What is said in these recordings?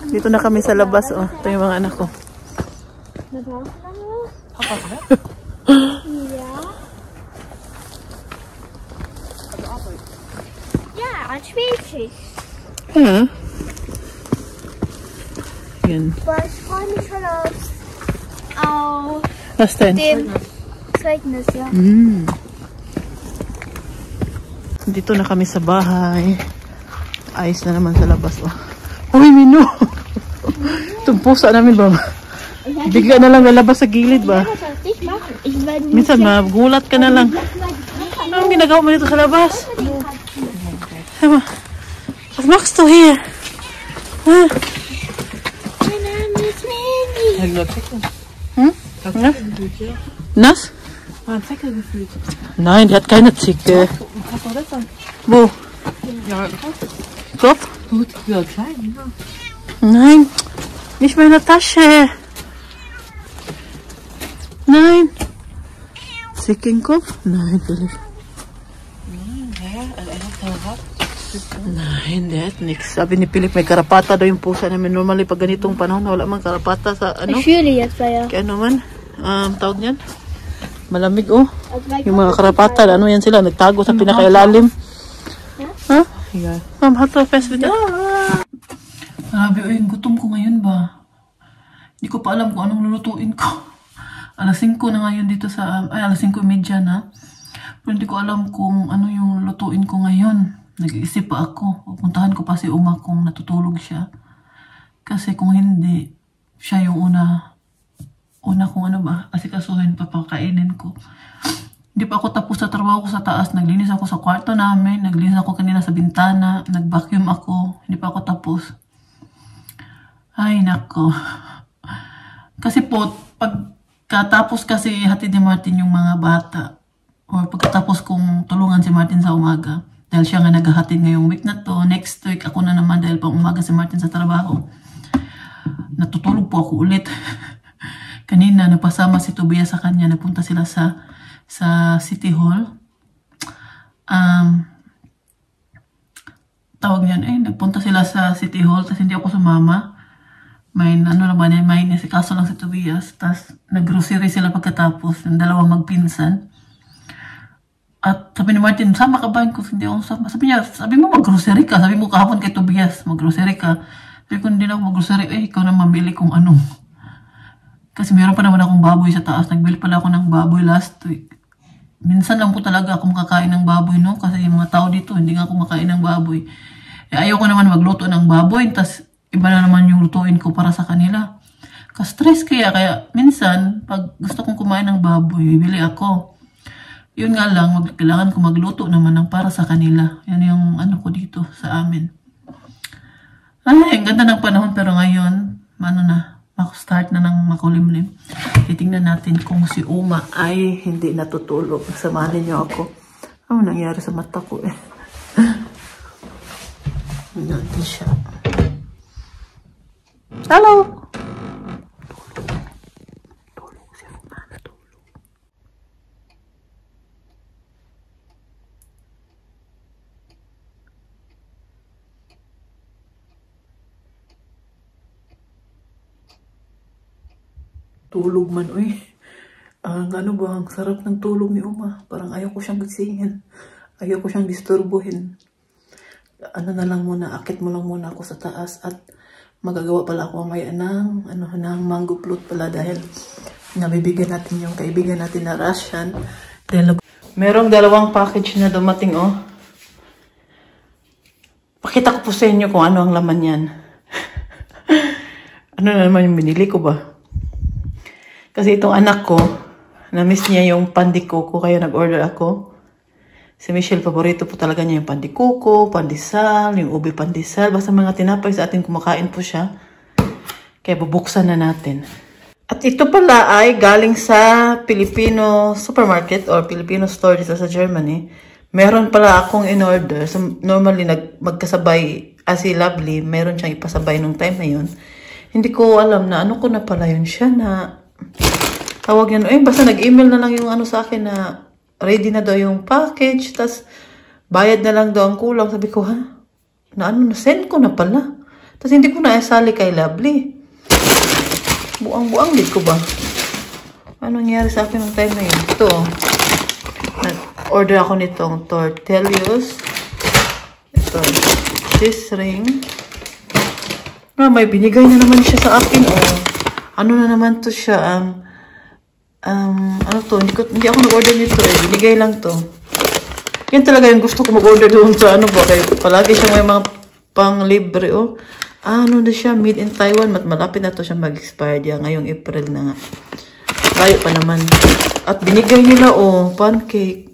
Dito na kami sa labas, oh. Ito yung mga anak ko. Ja, zweetjes. Ja. Yan. Maar ik ga niet vanaf. Auf Was denn? dem Zeugnis, ja. Dito na kami sa bahay. Ayos na naman sa labas, oh. Uy, Mino! Itong pusa namin ba? Bigla na lang lalabas sa gilid ba? Minsan magulat ka na lang. Anong ginagawa mo dito sa labas? Sama. What machst du hier? Mein Name ist Mandy. Hm? Ja? Nass? War ein Zecke gefühlt. Nein, die hat keine Zicke. Was war das dann? Wo? Ja, Kopf? gut. Ja, klein, ja. Nein, nicht mehr in der Tasche. Nein. Zickenkopf? Nein, Philipp. Nein, der hat nichts. Sabi ni Philip, may karapata daw yung pusa namin. Normally, pag ganitong panahon, wala man karapata sa ano. Ich fühle jetzt bei ihr. Kaya naman, tawag niyan. Malamig, oh. Yung mga karapata, ano yan sila, nagtago sa pinakailalim. Ha? Yeah. Ma'am, hot fest with Grabe, oh, yung gutom ko ngayon ba? Hindi ko pa alam kung anong lulutuin ko. Alas 5 na ngayon dito sa, alas 5:30 na. Pero hindi ko alam kung ano yung lutuin ko ngayon. Nag-iisip pa ako. Pupuntahan ko pa si Uma kung natutulog siya. Kasi kung hindi, siya yung una kung ano ba, asikasuhin, papakainin ko. Hindi pa ako tapos sa trabaho ko sa taas. Naglinis ako sa kwarto namin. Naglinis ako kanina sa bintana. Nag-vacuum ako. Hindi pa ako tapos. Ay, nako. Kasi po, pagkatapos kasi hatid ni Martin yung mga bata, or pagkatapos kong tulungan si Martin sa umaga, dahil siya nga naghahatid ngayong week na to, next week ako na naman dahil pang umaga si Martin sa trabaho. Natutulog po ako ulit. Kanina, napasama si Tobias sa kanya, napunta sila sa City Hall. Tawag niyan, nagpunta sila sa City Hall, tapos hindi ako sumama. May kaso lang si Tobias, tapos nag-grocery sila pagkatapos, yung dalawang magpinsan. At sabi ni Martin, sama ka ba? Hindi ako sama. Sabi mo mag-grocery ka. Sabi mo kahapon kay Tobias, mag-grocery ka. Sabi ko, hindi na ako mag-grocery. Ikaw na mamili kung ano. Kasi meron pa naman akong baboy sa taas. Nagbili pala ako ng baboy last week. Minsan lang po talaga ako makakain ng baboy, no? Kasi yung mga tao dito, hindi nga ako makain ng baboy. Ayaw ko naman magluto ng baboy. Tapos, iba na naman yung lutuin ko para sa kanila. Ka-stress kaya minsan, pag gusto kong kumain ng baboy, bibili ako. Yun nga lang, kailangan ko magluto naman ng para sa kanila. Yan yung ano ko dito sa amin. Ay, ang ganda ng panahon pero ngayon, start na ng makulimlim. Titingnan natin kung si Uma ay hindi natutulog. Samahan niyo ako. Ano nangyari sa mata ko eh. Hindi siya. Hello! Tulog man, uy. Ano ba, ang sarap ng tulog ni Uma. Parang ayaw ko siyang gisingin. Ayaw ko siyang disturbuhin. Ano na lang muna, akit mo lang muna ako sa taas at magagawa pala ako mamaya ng mango float pala dahil nabibigyan natin yung kaibigan natin na Russian. Merong 2 package na dumating, oh. Pakita ko po sa inyo kung ano ang laman yan. Ano na naman yung binili ko ba? Kasi itong anak ko, na-miss niya yung pandikoko, kaya nag-order ako. Si Michelle, paborito po talaga niya yung pandikoko, pandesal, yung ube pandesal. Basta mga tinapay sa atin, kumakain po siya. Kaya bubuksan na natin. At ito pala ay galing sa Filipino supermarket or Filipino store dito sa Germany. Meron pala akong in-order. So, normally, magkasabay, as si Lovely, meron siyang ipasabay nung time na yun. Hindi ko alam na ano ko na pala yun siya na tawag yan. Basta nag-email na lang yung ano sa akin na ready na daw yung package. Tas bayad na lang daw ang kulang. Sabi ko, ha? Na send ko na pala. Tapos hindi ko na isali kay Lovely. Buang-buang din ko ba? Ano nangyari sa akin ng time na yun? Ito. Nag-order ako nitong tortillas. Ito. This ring. May binigay na naman siya sa akin. Ano na naman to siya? Ano to? Hindi ako nag-order nito eh. Binigay lang to. Yan talaga yung gusto ko mag-order doon sa ano ba. Kaya palagi siya may mga pang-libre ano na siya? Made in Taiwan. Malapit na to siya mag-expired. Ngayong April na nga. Layo pa naman. At binigay nila pancake.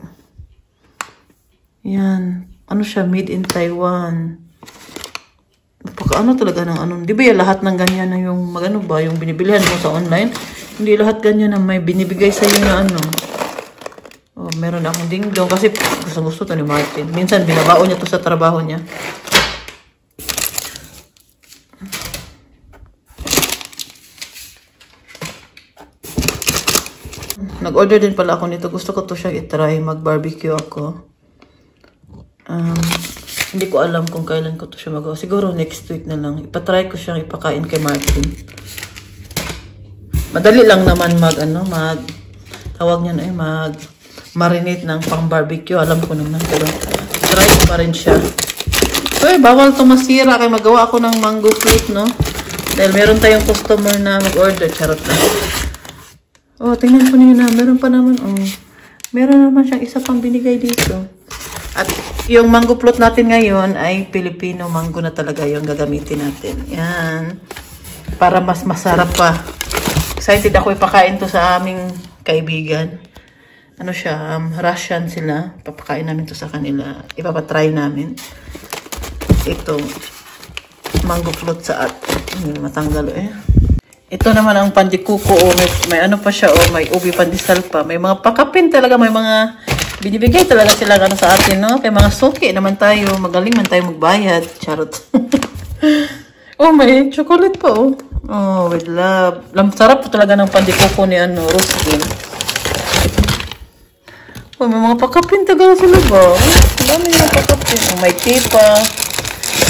Yan. Ano siya? Made in Taiwan. Napaka talaga ng di ba yung lahat ng ganyan na yung yung binibilihan mo sa online? Hindi lahat ganyan na may binibigay sa iyo na meron akong dingdong kasi gusto to ni Martin. Minsan binabaon niya to sa trabaho niya. Nag-order din pala ako nito. Gusto ko to siya i-try. Mag-barbecue ako. Hindi ko alam kung kailan ko to siya magawa. Siguro next week na lang. Ipatry ko siyang ipakain kay Martin. Madali lang naman tawag niya na mag-marinate ng pang-barbecue. Alam ko naman. Pero try ko pa rin siya. So, bawal to masira. Kaya magawa ako ng mango float, no? Dahil meron tayong customer na mag-order. Charot na. Tingnan ko niyo na. Meron pa naman, meron naman siyang isa pang binigay dito. At yung mango float natin ngayon ay Filipino mango na talaga yung gagamitin natin. Yan. Para mas masarap pa. Excited ako ipakain to sa aming kaibigan. Ano siya, Russian sila. Papakain namin to sa kanila. Ipapatry namin. Ito, mango float sa hindi matanggal Ito naman ang pandikuko. May ano pa siya. May ubi pandesal pa. May mga pakapin talaga. May mga binibigay talaga sila sa atin, no? Kaya mga suki naman tayo. Magaling man tayo magbayad. Charot. May chocolate pa, with love. Sarap po talaga ng pandikuko ni Ruskin. May mga pakapin talaga sila ba? Ang dami yung pakapin. May tea pa.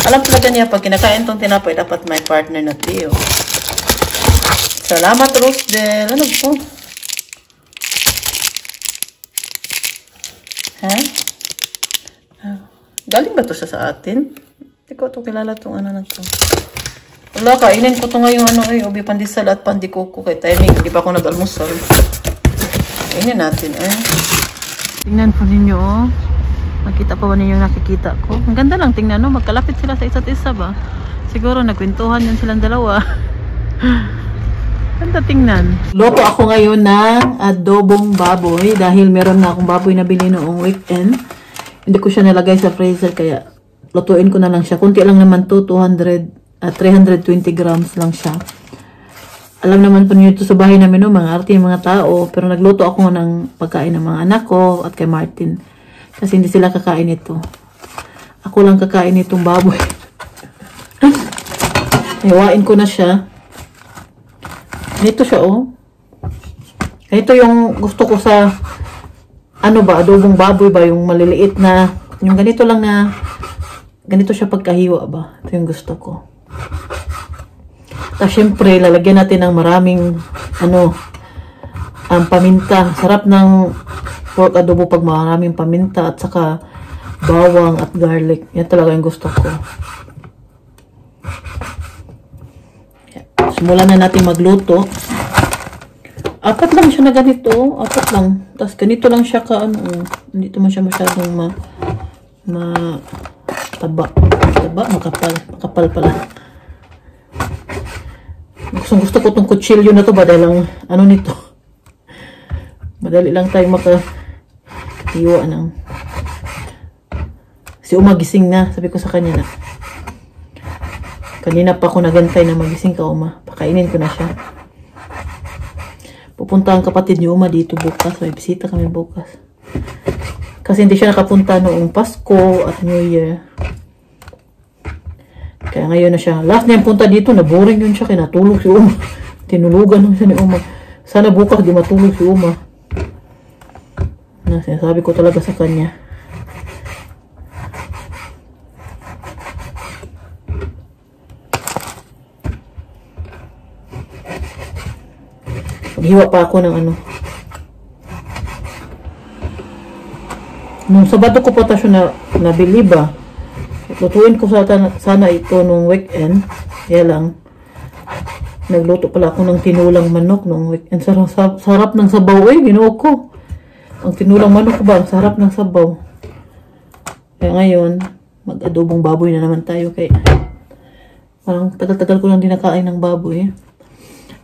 Alam talaga niya, pag kinakain tong tinapay, dapat may partner na tea, Salamat, Rosdel. Ano po? Galing ba to sa atin? Hindi ko ito kilala itong na to. Wala, kainin ko ito ngayon ubi pandesal at pandikuko kay timing. Hindi pa ako nag-almusal. Kainin natin Tingnan po ninyo Nakita pa ba ninyo nakikita ko? Ang ganda lang tingnan magkalapit sila sa isa't isa ba? Siguro nagkwentuhan yun silang dalawa. Ganda tingnan. Loto ako ngayon ng adobong baboy dahil meron na akong baboy na bili noong weekend. Hindi ko siya nalagay sa freezer kaya lutuin ko na lang siya. Kunti lang naman to, 320 grams lang siya. Alam naman po niyo ito sa bahay namin mga arte yung mga tao. Pero nagluto ako ng pagkain ng mga anak ko at kay Martin. Kasi hindi sila kakain ito. Ako lang kakain itong baboy. Iwain ko na siya. Dito siya Ito yung gusto ko sa adobong baboy ba, yung maliliit na, yung ganito lang na, ganito siya pagkahiwa ba. Ito yung gusto ko. Tapos syempre, lalagyan natin ng maraming, ang paminta. Sarap ng pork adobo pag maraming paminta at saka bawang at garlic. Yan talaga yung gusto ko. Simulan na natin magluto. 4 lang siya na ganito. 4 lang. Tapos ganito lang siya hindi man siya masyadong makapal pala. Gusto ko itong kutsilyo na to ba dahil nito. Madali lang tayo makatiwa ng si gising na. Sabi ko sa kanya na kanina pa ako nagantay na magising ka pakainin ko na siya. Pupunta ang kapatid ni dito bukas. May bisita kami bukas. Kasi hindi siya nakapunta noong Pasko at New Year. Kaya ngayon na siya. Last na yung punta dito, na-boring yun siya. Kaya natulog si Tinulugan lang siya ni Sana bukas di matulog si Sinasabi ko talaga sa kanya. Naghiwa pa ako ng ano. Nung Sabado ko pa siya nabili ba. Lutuin ko sana ito nung weekend. Kaya lang, nagluto pala ako ng tinulang manok nung weekend. Sarap ng sabaw eh, ginoo ko. Ang tinulang manok ba, ang sarap ng sabaw. Kaya ngayon, mag-adobong baboy na naman tayo. Kaya parang tagal-tagal ko lang din nakain ng baboy.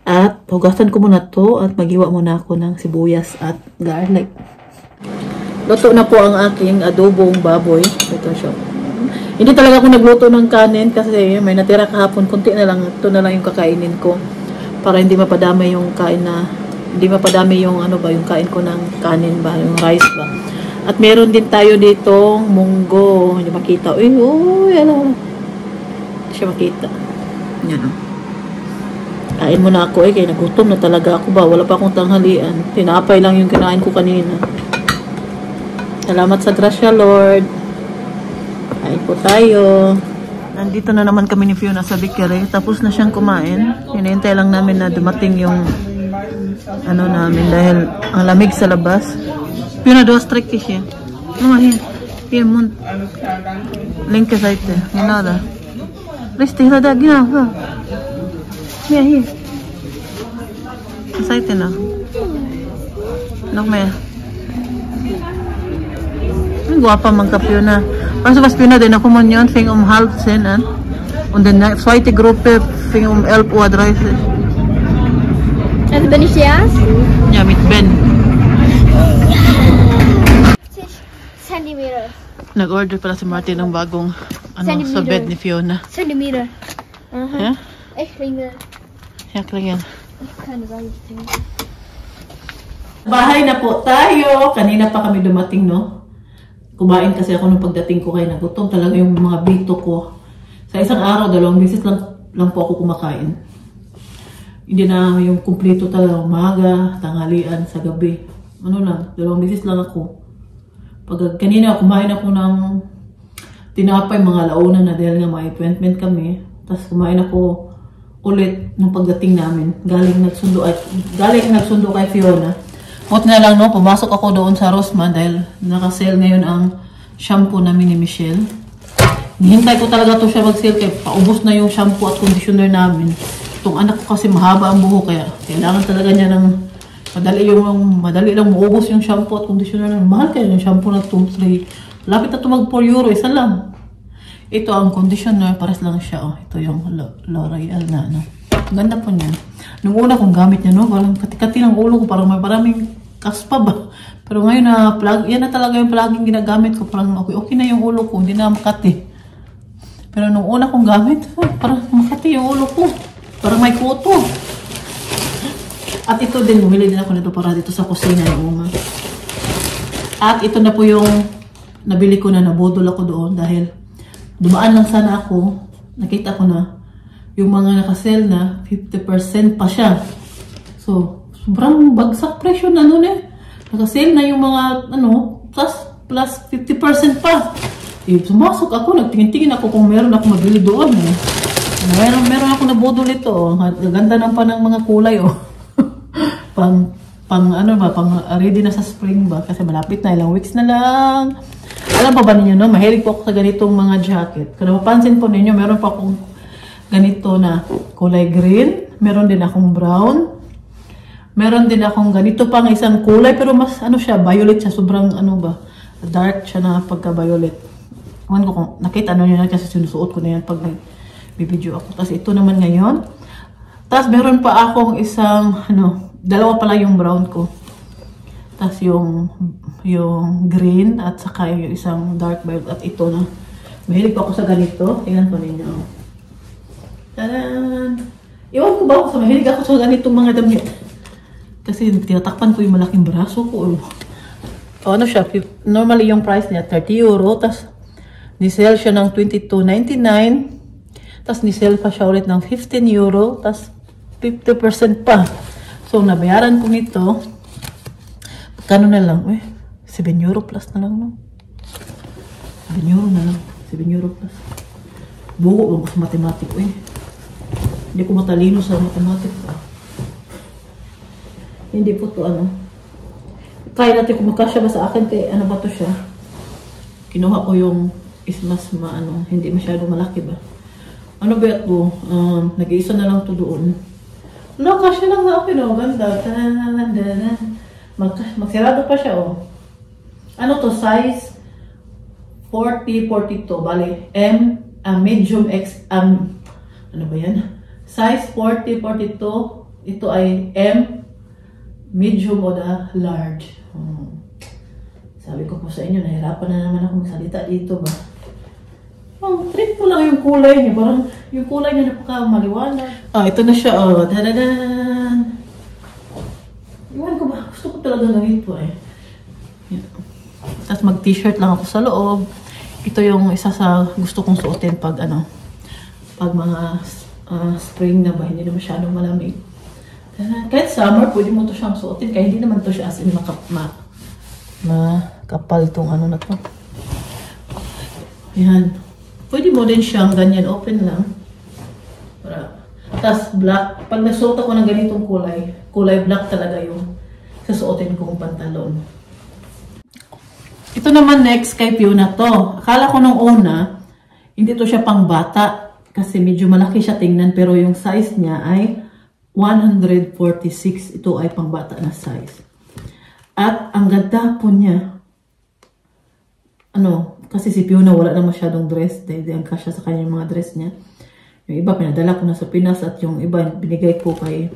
At hugasan ko muna to at magiwa muna ako ng sibuyas at garlic. Luto na po ang aking adobong baboy. Ito siya. Hindi talaga ako nagluto ng kanin kasi may natira kahapon. Kunti na lang. Ito na lang yung kakainin ko. Para hindi mapadami yung kain na, hindi mapadami yung ano ba, yung kain ko ng kanin ba, yung rice ba. At meron din tayo ditong munggo. Hindi makita. Uy, alam. Hindi siya makita. Yan o. Kain muna ako eh. Kaya nagutom na talaga ako ba. Wala pa akong tanghalian. Tinapay lang yung kinain ko kanina. Salamat sa grasya, Lord. Kain po tayo. Nandito na naman kami ni Fiona sa bakery. Tapos na siyang kumain. Hinihintay lang namin na dumating yung ano namin dahil ang lamig sa labas. Fiona, du hast dreckig hier. Guck mal hier. Hier im Mund. Linke Seite. Genau da. Richtig, da, genau. Da. Hier. Seite noch. Noch mehr. Guapa man ka Fiona. Also was Fiona, die Kommunion fing 9:30 an. Und die zweite Gruppe fing 11:30 Uhr. Also bin ich die Erste? Ja, mit Ben. Centimeter. Nag-order pala si Martin ng bagong sa bed ni Fiona. Centimeter. Ja? Echt klein. Ja, klingan. Keine Sorge. Bahay na po tayo. Kanina pa kami dumating, no? Kumain kasi ako nung pagdating ko kaya nagutom talaga yung mga bito ko. Sa isang araw, 2 beses lang po ako kumakain. Hindi na yung kumpleto talaga, umaga, tanghalian, sa gabi. Ano lang, 2 beses lang ako. Pag kanina kumain ako ng tinapay, mga launa na dahil nga may appointment kami. Tapos kumain ako ulit nung pagdating namin. Galing nagsundo kay Fiona. Buti na lang, no, pumasok ako doon sa Rossmann dahil naka-sale ngayon ang shampoo namin ni Michelle. Hihintay ko talaga to siya mag-sale kaya paubos na yung shampoo at conditioner namin. Itong anak ko kasi mahaba ang buhok kaya kailangan talaga niya ng madali lang maubos yung shampoo at conditioner namin. Mahal kaya yung shampoo na 2-3. Lapit na ito mag 4 euro, isa lang. Ito ang conditioner, pares lang siya. Oh. Ito yung L'Oreal na ano. Ganda po niya. Nung una kong gamit niya, no, parang kati-kati ng ulo ko, parang may maraming kaspa ba. Pero ngayon na yan na talaga yung plugin ginagamit ko. Parang okay na yung ulo ko, hindi na makati. Pero nung una kong gamit, parang makati yung ulo ko. Parang may kuto. At ito din, bumili din ako nito para dito sa kusina yung uma. At ito na po yung nabili ko na nabudol ako doon dahil dumaan lang sana ako, nakita ko na yung mga nakasell na 50% pa siya. So, sobrang bagsak presyo na nun eh. Nakasell na yung mga, plus 50% pa. Sumasok ako, nagtingin-tingin ako kung meron ako mabili doon eh. Meron ako nabudol ito. Ganda ng pa ng mga kulay oh. pang ready na sa spring ba? Kasi malapit na, ilang weeks na lang. Alam pa ba ninyo, no? Mahilig po ako sa ganitong mga jacket. Kung mapansin po ninyo, meron pa akong ganito na kulay green. Meron din akong brown. Meron din akong ganito pang isang kulay. Pero mas violet siya. Sobrang dark siya na pagka-violet. Ewan ko kung nakita nyo na kasi sinusuot ko na yan pag nag-video ako. Tapos ito naman ngayon. Tapos meron pa akong isang, dalawa pala yung brown ko. Tapos yung green at saka yung isang dark violet. At ito na. Mahilig pa ako sa ganito. Tingnan po ninyo. Taran! Iwan ko ba ako sa mahilig ako sa ganitong mga damit. Kasi tinatakpan ko yung malaking braso ko. Siya? Normally yung price niya 30 euro. Tapos ni-sell siya ng 22.99. Tapos ni-sell pa siya ulit ng 15 euro. Tapos 50% pa. So nabayaran ko nito. Kano na lang? 7 euro plus na lang, no? 7 euro na lang. 7 euro plus. Bugo ako sa matematik, Hindi ko matalino sa matematik. Hindi po to ano. Try natin kung makasya ba sa akin kay ano ba to siya. Kinuha ko yung is mas maano, hindi masyado malaki ba. Ano ba ito? Nag-iisa na lang to doon. No, kasya lang sa akin oh. Ganda. Magsirado pa siya oh. Ano to? Size 40-42. Bali, medium X, ano ba yan? Size 40-42. Ito ay M, medium o the large. Sabi ko po sa inyo, nahirapan na naman ako magsalita dito ba? Trip mo lang yung kulay niya. Parang yung kulay niya napaka-maliwanag. Ito na siya. Tadadan! Iwan ko ba? Gusto ko talaga ganito eh. Tapos mag-t-shirt lang ako sa loob. Ito yung isa sa gusto kong suotin pag ano, pag mga spring na ba, hindi na masyadong malamig. Kahit summer, pwede mo to siyang suotin. Kaya hindi naman to siya as in makapal tong ano na to. Yan. Pwede mo din siyang ganyan, open lang. Tapos black. Pag nasuot ako ng ganitong kulay black talaga yung sasuotin kong pantalon. Ito naman next kay Fiona to. Akala ko nung una, hindi to siya pang bata. Kasi medyo malaki siya tingnan. Pero yung size niya ay 146. Ito ay pang bata na size. At ang ganda po niya. Kasi si Fiona wala na masyadong dress. Dahil ang kasya sa kanya yung mga dress niya. Yung iba pinadala ko na sa Pinas. At yung iba binigay ko kay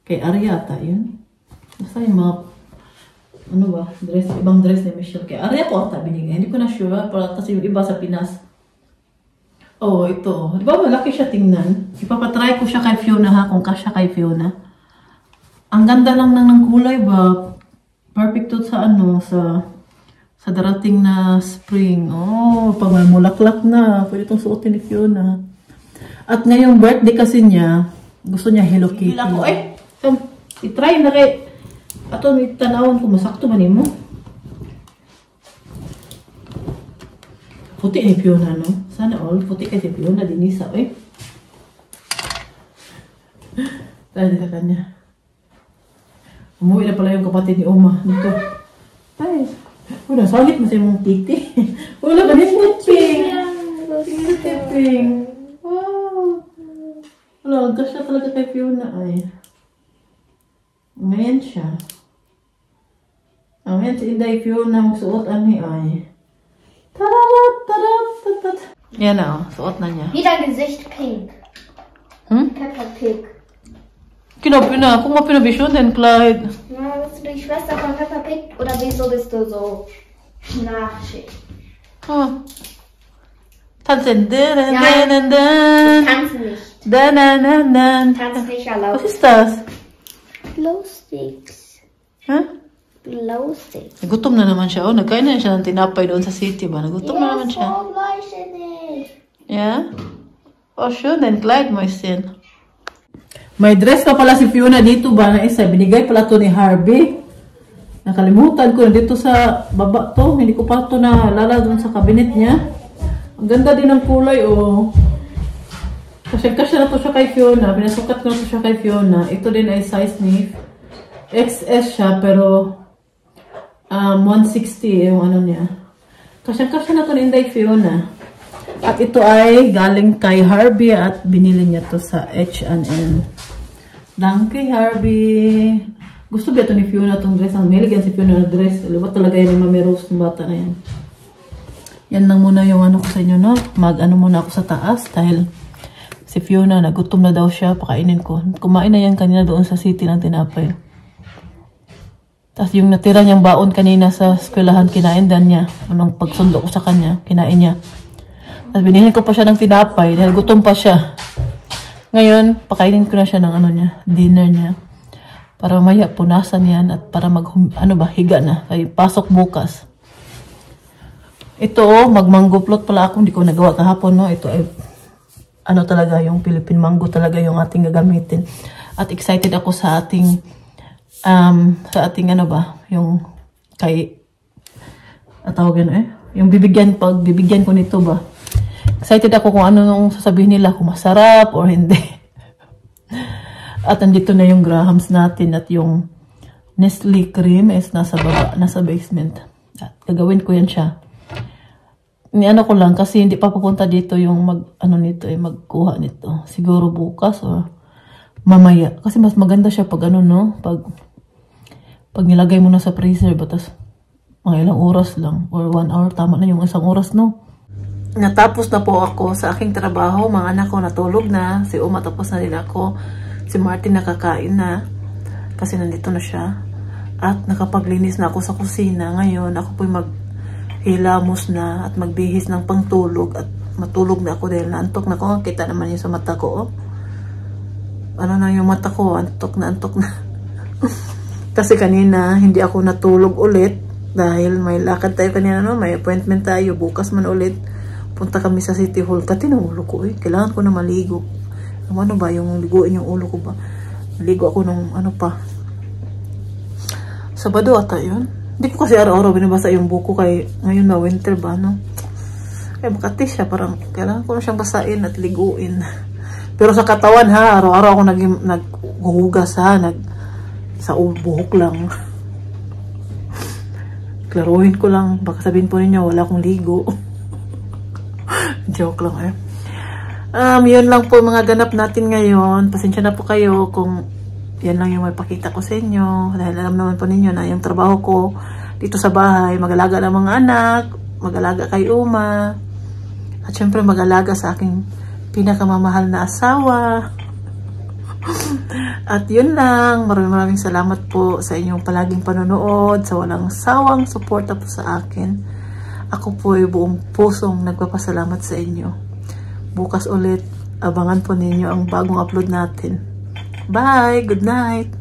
Ariata. Yun. Basta yung mga dress, ibang dress ni Michelle. Kay Aria ko ata binigay. Hindi ko na sure. Kasi yung iba sa Pinas. Ito. Di ba malaki siya tingnan? Ipapatry ko siya kay Fiona ha. Kung kasya kay Fiona. Ang ganda lang ng kulay ba? Perfect to sa sa darating na spring. Pag may mulaklak na, pwede itong suotin ni Fiona. At ngayong birthday kasi niya, gusto niya Hello Kitty. I-try na kay, ato may tanawon ko, masakto ba mo? Puti ni Fiona, no? Sana all, puti kasi Fiona, dinisa, Tadi sa kanya. Umuwi na pala yung kapatid ni Oma. Dito. Ay. Wala, sagit mo sa mong titi. Wala ka din tiping. Tiping. Wow. Wala, kasya talaga kay Fiona ay. Ngayon siya. Ngayon si Inday Fiona magsuot ani ay. Tararat, tararat. Yan na, suot na niya. Wie dein Gesicht pink. Peppa Pig. Guck mal, Pinavision, denn Kleid. Na, bist du die Schwester von Peppa Pig oder wieso bist du so schnarchig? Tanzen. Tanzen nicht. Tanzen nicht erlaubt. Was ist das? Glowsticks. Glowsticks. Nagutom na naman siya. Nagkain na siya ng tinapay doon sa city ba? Nagutom na naman siya. So gleichsinnig. Ja? Schön, dein Kleid, Mäuschen. May dress pa pala si Fiona dito ba na isa. Binigay pala to ni Harvey. Nakalimutan ko na dito sa baba to. Hindi ko pa to naalala doon sa cabinet niya. Ang ganda din ng kulay Kasi na to siya kay Fiona. Pinasukat ko na to siya kay Fiona. Ito din ay size ni XS siya pero 160 yung ano niya. Kasi na to ni Inday Fiona. At ito ay galing kay Harvey at binili niya to sa H&M. Danke Harvey. Gusto ba ito ni Fiona itong dress? Ang mahilig yan si Fiona na dress. Lubat talaga yan yung Mami Rose ng bata na yan. Yan lang muna yung ano ko sa inyo, no? Mag-ano muna ako sa taas dahil si Fiona, nagutom na daw siya. Pakainin ko. Kumain na yan kanina doon sa city ng tinapay. Tapos yung natira niyang baon kanina sa eskwelahan, kinain din niya. Anong pagsundo ko sa kanya, kinain niya. Tapos binigyan ko pa siya ng tinapay dahil gutom pa siya. Ngayon, pakainin ko na siya ng ano niya, dinner niya. Para maya punasan yan at para higa na. Kaya pasok bukas. Ito, magmanggoplot pala ako. Hindi ko nagawa kahapon, no? Ito ay, talaga, yung Philippine mango talaga yung ating gagamitin. At excited ako sa ating, yung kay, yung bibigyan ko nito ba? Excited ako kung ano nung sasabihin nila, kung masarap or hindi. At andito na yung grahams natin at yung Nestle cream is nasa baba, nasa basement. At gagawin ko yan siya. Ni-ano ko lang kasi hindi pa pupunta dito yung magkuha nito. Siguro bukas or mamaya. Kasi mas maganda siya pag pag nilagay mo na sa freezer. Batas mga ilang oras lang or 1 hour. Tama na yung 1 oras, no? Natapos na po ako sa aking trabaho. Mga anak ko natulog na. Si Uma tapos na din ako. Si Martin nakakain na. Kasi nandito na siya. At nakapaglinis na ako sa kusina. Ngayon, ako po'y maghilamos na at magbihis ng pangtulog. At matulog na ako dahil naantok na ako. Kita naman yun sa mata ko. Oh. Ano na yung mata ko? Antok na. Kasi kanina, hindi ako natulog ulit. Dahil may lakad tayo kanina, no? May appointment tayo. Bukas man ulit. Punta kami sa City Hall. Kati ng ulo ko, eh. Kailangan ko na maligo. Ano ba? Yung liguin yung ulo ko ba? Maligo ako nung Sabado ata yun. Hindi ko kasi araw-araw binabasa yung buko kay ngayon na winter ba, no? Kaya makati siya. Parang kailangan ko na siyang basain at liguin. Pero sa katawan, ha? Araw-araw ako naghuhugas, ha? Sa buhok lang. Klaruhin ko lang. Baka sabihin po ninyo, wala akong ligo. Joke lang, eh. Yun lang po mga ganap natin ngayon. Pasensya na po kayo kung yan lang yung may pakita ko sa inyo. Dahil alam naman po ninyo na yung trabaho ko dito sa bahay, mag-alaga ng mga anak, mag-alaga kay Uma, at syempre mag-alaga sa aking pinakamamahal na asawa. At yun lang. Maraming salamat po sa inyong palaging panonood, sa walang sawang suporta po sa akin. Ako po ay buong pusong nagpapasalamat sa inyo. Bukas ulit, abangan po ninyo ang bagong upload natin. Bye! Good night!